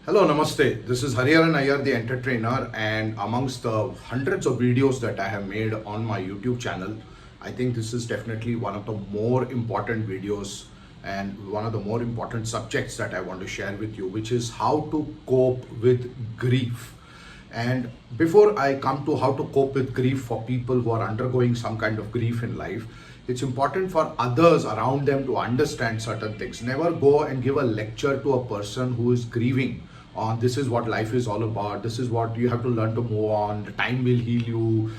Hello, Namaste. This is Hariharan Iyer, the entertainer, and amongst the hundreds of videos that I have made on my YouTube channel, I think this is definitely one of the more important videos and one of the more important subjects that I want to share with you, which is how to cope with grief. And before I come to how to cope with grief for people who are undergoing some kind of grief in life, it's important for others around them to understand certain things. Never go and give a lecture to a person who is grieving on this is what life is all about, this is what you have to learn to move on, time will heal you,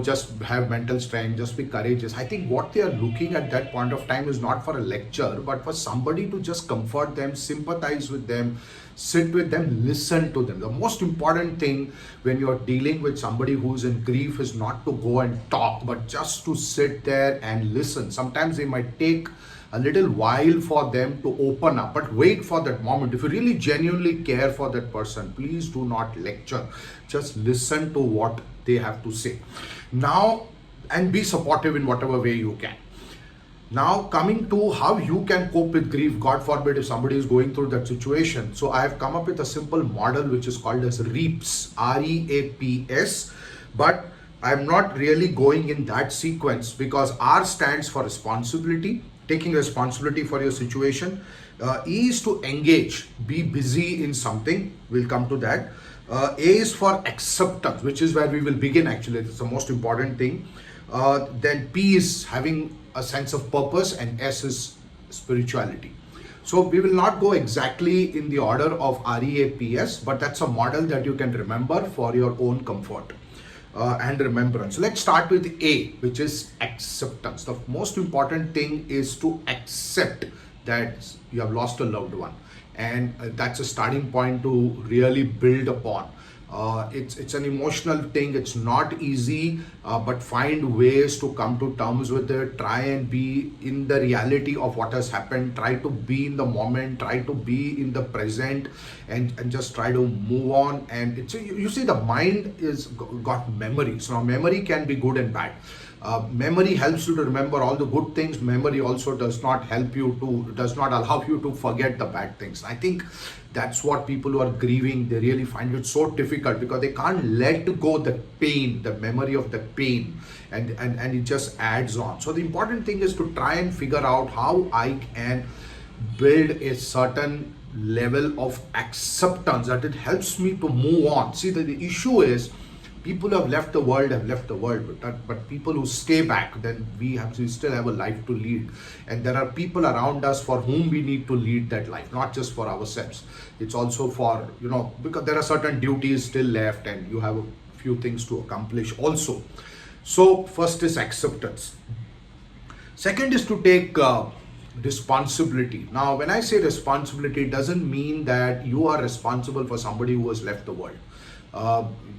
just have mental strength, just be courageous. I think what they are looking at that point of time is not for a lecture, but for somebody to just comfort them, sympathize with them, sit with them, listen to them. The most important thing when you're dealing with somebody who's in grief is not to go and talk, but just to sit there and listen. Sometimes they might take a little while for them to open up, but wait for that moment. If you really genuinely care for that person, please do not lecture, just listen to what they have to say now, and be supportive in whatever way you can. Now, coming to how you can cope with grief, God forbid if somebody is going through that situation. So I have come up with a simple model which is called as REAPS, REAPS, but I'm not really going in that sequence because R stands for responsibility, taking responsibility for your situation. E is to engage, be busy in something. We'll come to that. A is for acceptance, which is where we will begin actually. It's the most important thing. Then P is having a sense of purpose, and S is spirituality. So we will not go exactly in the order of REAPS, but that's a model that you can remember for your own comfort and remembrance. Let's start with A, which is acceptance. The most important thing is to accept that you have lost a loved one, and that's a starting point to really build upon. It's an emotional thing. It's not easy, but find ways to come to terms with it. Try and be in the reality of what has happened. Try to be in the moment. Try to be in the present, and just try to move on. And you see, the mind is got memories. Now, memory can be good and bad. Memory helps you to remember all the good things. Memory also does not allow you to forget the bad things. I think that's what people who are grieving, they really find it so difficult because they can't let go the pain, the memory of the pain, and it just adds on. So the important thing is to try and figure out how I can build a certain level of acceptance that it helps me to move on. See, the issue is people who have left the world, but people who stay back, then we still have a life to lead, and there are people around us for whom we need to lead that life, not just for ourselves. It's also for, because there are certain duties still left and you have a few things to accomplish also. So first is acceptance. Second is to take responsibility. Now, when I say responsibility, it doesn't mean that you are responsible for somebody who has left the world.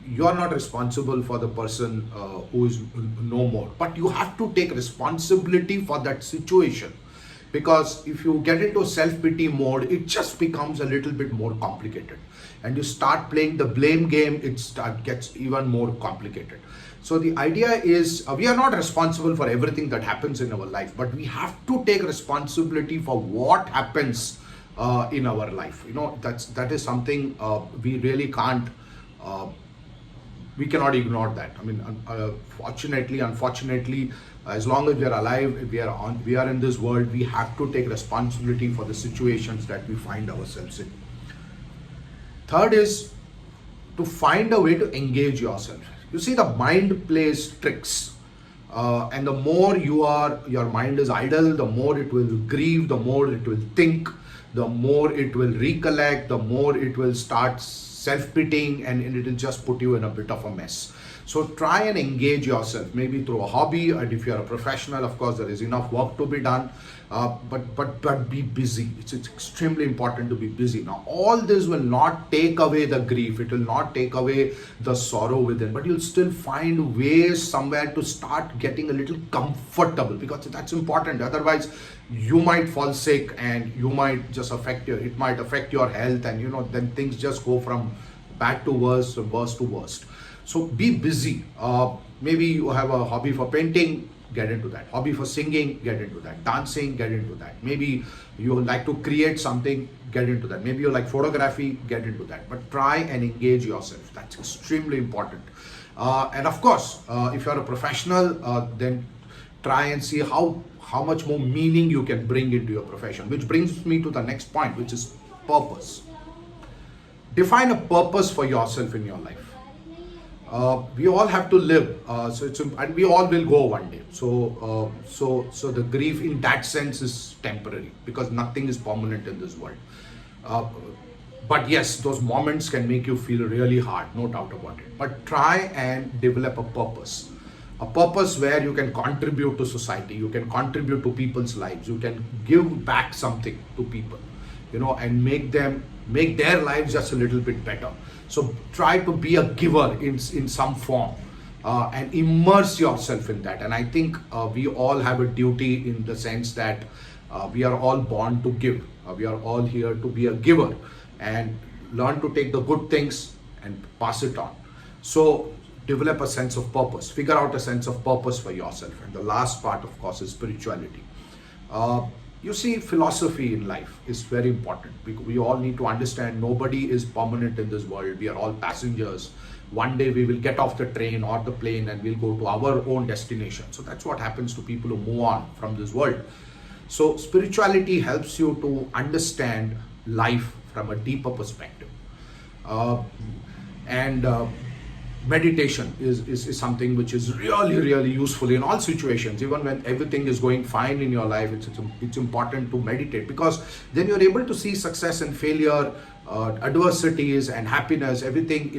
You are not responsible for the person who is no more, but you have to take responsibility for that situation, because if you get into self-pity mode, it just becomes a little bit more complicated, and you start playing the blame game, gets even more complicated. So the idea is we are not responsible for everything that happens in our life, but we have to take responsibility for what happens in our life. That is something we really can't we cannot ignore that. I mean, unfortunately, as long as we are alive, we are in this world, we have to take responsibility for the situations that we find ourselves in. Third is to find a way to engage yourself. You see, the mind plays tricks, and the more your mind is idle, the more it will grieve, the more it will think, the more it will recollect, the more it will start self-pitying, and it will just put you in a bit of a mess. So try and engage yourself, maybe through a hobby, and if you're a professional, of course, there is enough work to be done, but be busy. It's extremely important to be busy. Now, all this will not take away the grief, it will not take away the sorrow within, but you'll still find ways somewhere to start getting a little comfortable, because that's important. Otherwise, you might fall sick, and you might just it might affect your health, and then things just go from bad to worse, from worse to worst. So be busy. Maybe you have a hobby for painting, get into that. Hobby for singing, get into that. Dancing, get into that. Maybe you like to create something, get into that. Maybe you like photography, get into that. But try and engage yourself. That's extremely important. And of course, if you're a professional, then try and see how much more meaning you can bring into your profession. Which brings me to the next point, which is purpose. Define a purpose for yourself in your life. We all have to live, and we all will go one day. So the grief in that sense is temporary, because nothing is permanent in this world. But yes, those moments can make you feel really hard, no doubt about it. But try and develop a purpose where you can contribute to society, you can contribute to people's lives, you can give back something to people, and make their lives just a little bit better. So try to be a giver in some form, and immerse yourself in that. And I think we all have a duty, in the sense that we are all born to give. We are all here to be a giver and learn to take the good things and pass it on. So develop a sense of purpose, figure out a sense of purpose for yourself. And the last part, of course, is spirituality. You see, philosophy in life is very important, because we all need to understand nobody is permanent in this world. We are all passengers. One day we will get off the train or the plane and we'll go to our own destination. So that's what happens to people who move on from this world. So spirituality helps you to understand life from a deeper perspective. And meditation is something which is really, really useful in all situations. Even when everything is going fine in your life, it's important to meditate, because then you're able to see success and failure, adversities and happiness, everything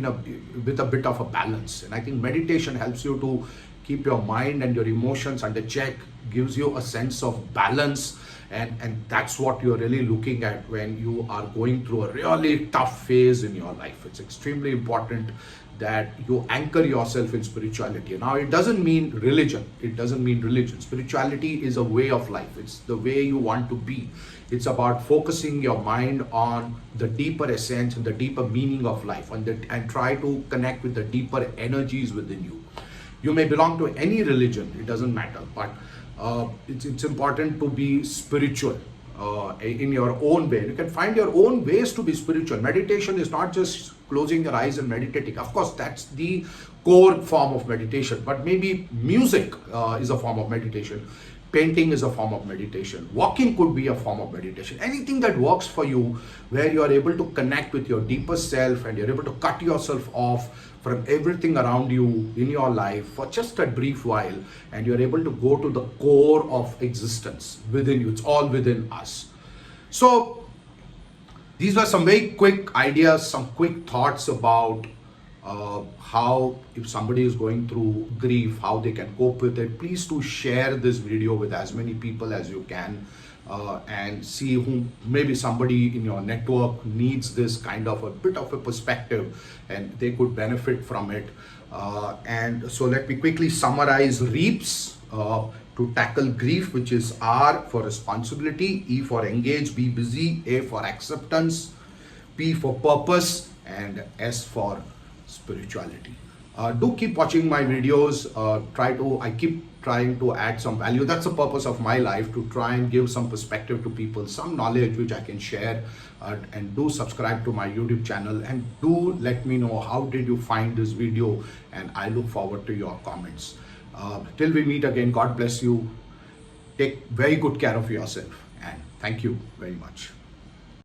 with a bit of a balance. And I think meditation helps you to keep your mind and your emotions under check, gives you a sense of balance. And that's what you're really looking at when you are going through a really tough phase in your life. It's extremely important that you anchor yourself in spirituality. Now, it doesn't mean religion. Spirituality is a way of life. It's the way you want to be. It's about focusing your mind on the deeper essence and the deeper meaning of life, and try to connect with the deeper energies within you. You may belong to any religion, it doesn't matter, but it's important to be spiritual in your own way. You can find your own ways to be spiritual. Meditation is not just closing your eyes and meditating. Of course, that's the core form of meditation, but maybe music is a form of meditation. Painting is a form of meditation. Walking could be a form of meditation. Anything that works for you, where you are able to connect with your deeper self and you're able to cut yourself off from everything around you in your life for just a brief while, and you're able to go to the core of existence within you. It's all within us. So these were some very quick ideas, some quick thoughts about how, if somebody is going through grief, how they can cope with it. Please do share this video with as many people as you can, and see whom maybe somebody in your network needs this kind of a bit of a perspective and they could benefit from it. And so let me quickly summarize REAPs to tackle grief, which is R for responsibility, E for engage, be busy, A for acceptance, P for purpose, and S for spirituality. Do keep watching my videos. I keep trying to add some value. That's the purpose of my life, to try and give some perspective to people, some knowledge which I can share. And do subscribe to my YouTube channel, and do let me know how did you find this video, and I look forward to your comments. Till we meet again, God bless you. Take very good care of yourself, and thank you very much.